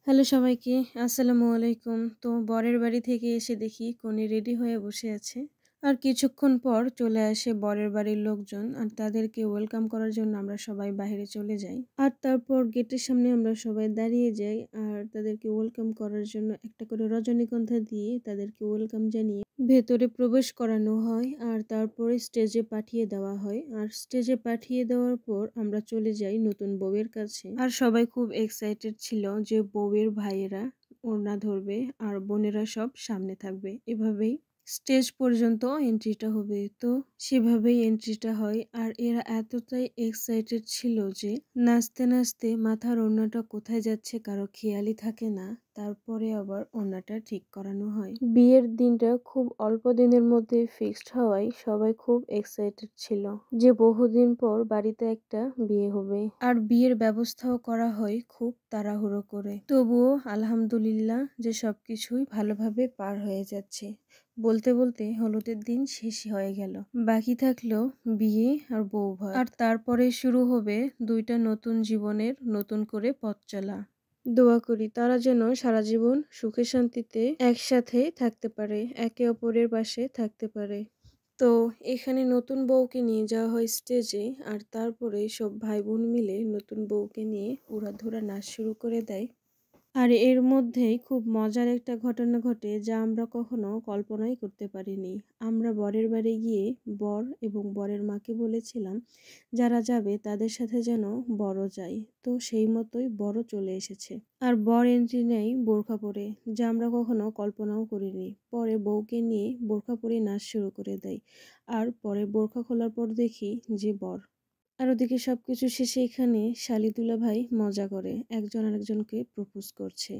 Hello সবাইকে, আসসালামু আলাইকুম। তো বরের বাড়ি থেকে এসে দেখি কনে রেডি হয়ে বসে আছে। আর কিছুক্ষণ পর চলে আসে বরের বাড়ির লোকজন আর তাদেরকে ওয়েলকাম করার জন্য আমরা সবাই বাইরে চলে যাই। আর তারপর গেটের সামনে আমরা সবাই দাঁড়িয়ে যাই আর তাদেরকে ওয়েলকাম করার জন্য একটা করে রজনীগন্ধা দিয়ে তাদেরকে ওয়েলকাম জানিয়ে ভেতরে প্রবেশ করানো হয় আর তারপরে স্টেজে পাঠিয়ে দেওয়া হয়। আর স্টেজে পাঠিয়ে দেওয়ার পর আমরা চলে যাই নতুন বউয়ের কাছে। আর সবাই খুব এক্সাইটেড ছিল যে বউয়ের ভাইয়েরা ওড়না ধরবে আর বোনেরা সব সামনে থাকবে। এভাবেই স্টেজ পর্যন্ত এন্ট্রিটা হবে। তো সেভাবেই এন্ট্রিটা হয় আর এরা এতটাই এক্সাইটেড ছিল যে নাচতে নাচতে মাথার ওড়নাটা কোথায় যাচ্ছে কারো খেয়ালই থাকে না। তারপরে আবার ওড়নাটা ঠিক করানো হয়। বিয়ের দিনটা খুব অল্প দিনের মধ্যে ফিক্সড হওয়ায় সবাই খুব এক্সাইটেড ছিল যে বহুদিন পর বাড়িতে একটা বিয়ে হবে। আর বিয়ের ব্যবস্থাও করা হয় খুব তাড়াহুড়ো করে। তবুও আলহামদুলিল্লাহ যে সবকিছুই ভালোভাবে পার হয়ে যাচ্ছে। বলতে বলতে হলুদের দিন শেষই হয়ে গেল। বাকি থাকলো বিয়ে আর বৌভাত। আর তারপরে শুরু হবে দুইটা নতুন জীবনের নতুন করে পথ চলা। দোয়া করি তারা যেন সারা জীবন সুখে শান্তিতে একসাথে থাকতে পারে, একে অপরের পাশে থাকতে পারে। তো এখানে নতুন বউকে নিয়ে যাওয়া হয় স্টেজে আর তারপরে সব ভাই বোন মিলে নতুন বউকে নিয়ে উড়াধুরা নাচ শুরু করে দেয়। আর এর মধ্যেই খুব মজার একটা ঘটনা ঘটে যা আমরা কখনো কল্পনাই করতে পারিনি। আমরা বরের বাড়ি গিয়ে বর এবং বরের মাকে বলেছিলাম যারা যাবে তাদের সাথে যেন বরও যায়। তো সেই মতোই বরও চলে এসেছে। আর বর এন্ট্রি নেয় বোরখা পরে, যা আমরা কখনো কল্পনাও করিনি। পরে বউকে নিয়ে বোরখা পরে নাচ শুরু করে দেয়। আর পরে বোরখা খোলার পর দেখি যে বর। আর ওদিকে সবকিছু শেষে এখানে শালি দুলাভাই মজা করে একজন আরেকজনকে প্রপোজ করছে।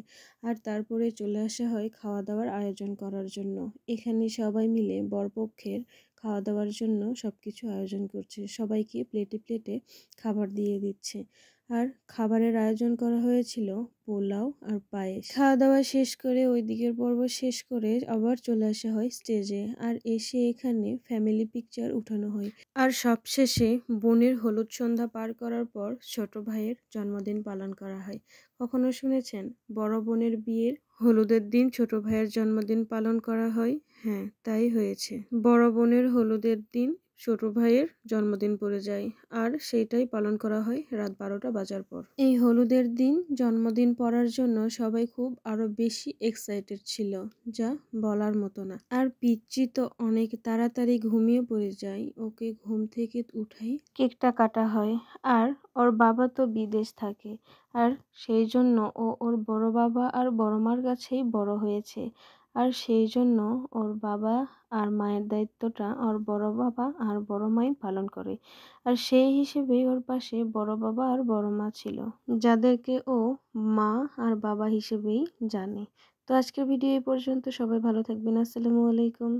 আর তারপরে চলে আসা হয় খাওয়া দাওয়ার আয়োজন করার জন্য। এখানে সবাই মিলে বরপক্ষের খাওয়া দাওয়ার জন্য সবকিছু আয়োজন করছে, সবাইকে প্লেটে প্লেটে খাবার দিয়ে দিচ্ছে। আর খাবারের আয়োজন করা হয়েছিল পোলাও আর পায়েস। খাওয়া দাওয়া শেষ করে ওই দিকের পর্ব শেষ করে আবার চলে আসা হয় স্টেজে। আর এসে এখানে ফ্যামিলি পিকচার উঠানো হয়। আর সবশেষে বোনের হলুদ সন্ধ্যা পার করার পর ছোট ভাইয়ের জন্মদিন পালন করা হয়। কখনো শুনেছেন বড় বোনের বিয়ের হলুদের দিন ছোট ভাইয়ের জন্মদিন পালন করা হয়? হ্যাঁ, তাই হয়েছে। বড় বোনের হলুদের দিন ছোট ভাইয়ের জন্মদিন পড়ে যায় আর সেইটাই পালন করা হয় রাত 12টা বাজার পর। এই হলুদের দিন জন্মদিন পড়ার জন্য সবাই খুব আরো বেশি এক্সাইটেড ছিল, যা বলার মতো না। আর পিচ্চি তো অনেক তাড়াতাড়ি ঘুমিয়ে পড়ে যায়, ওকে ঘুম থেকে উঠাই কেকটা কাটা হয়। আর ওর বাবা তো বিদেশ থাকে আর সেই জন্য ও ওর বড় বাবা আর বড় মার কাছেই বড় হয়েছে। আর সেই জন্য ওর বাবা আর মায়ের দায়িত্বটা ওর বড় বাবা আর বড় মাই পালন করে। আর সেই হিসেবেই ওর পাশে বড় বাবা আর বড় মা ছিল, যাদেরকে ও মা আর বাবা হিসেবেই জানে। তো আজকের ভিডিও এই পর্যন্ত। সবাই ভালো থাকবেন। আসসালামু আলাইকুম।